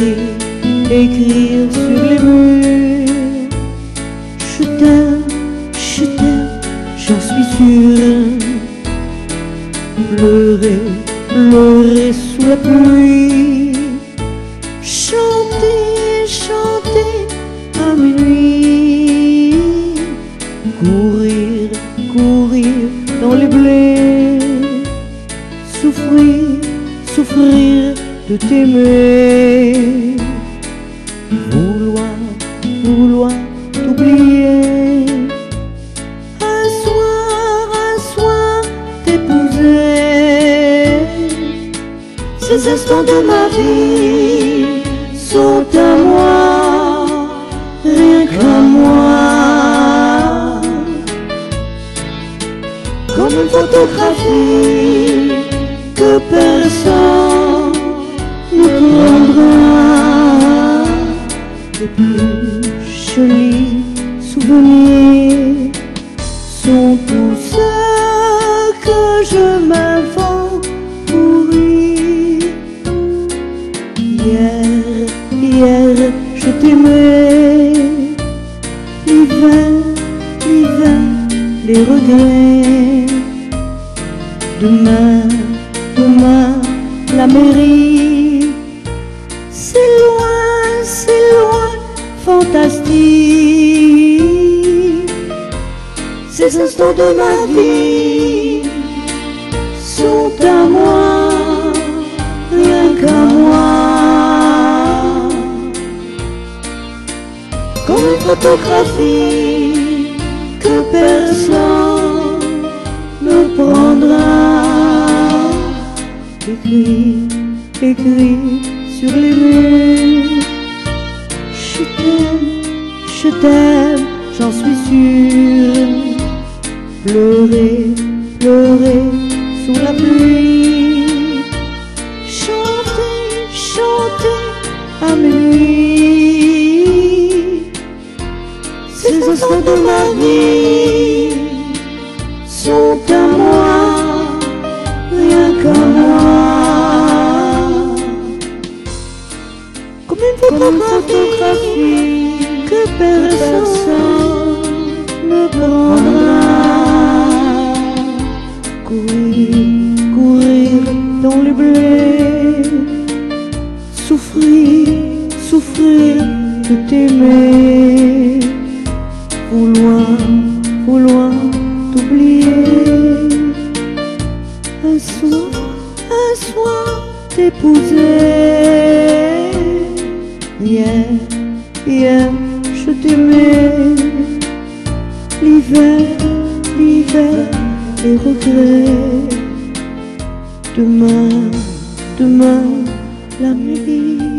écrire, écrire sur les murs. Je t'aime, j'en suis sûre. Pleurer, pleurer sous la pluie. Chanter, chanter à minuit. Courir, courir dans les blés. Souffrir, souffrir de t'aimer. Vouloir, vouloir t'oublier. Un soir t'épouser. Ces instants de ma vie sont à moi, rien qu'à moi. Comme une photographie que personne ne prendra. Les plus jolis souvenirs sont tous ceux que je m'invente pour rire. Hier, je t'aimais. L'hiver, les regrets. Demain, la mairie. C'est loin, fantastique. Ces instants de ma vie sont à moi, rien qu'à moi. Comme une photographie que personne ne prendra. Écrit sur les murs. Je t'aime, j'en suis sûre. Pleurer, pleurer sous la pluie. Chanter, chanter à minuit. Ces instants de ma vie sont à moi, rien qu'à moi. Comme une photographie que personne ne prendra. Courir dans les blés. Souffrir de t'aimer. Vouloir t'oublier. Un soir t'épouser. Hier, je t'aimais. L'hiver, les regrets. Demain, la mairie.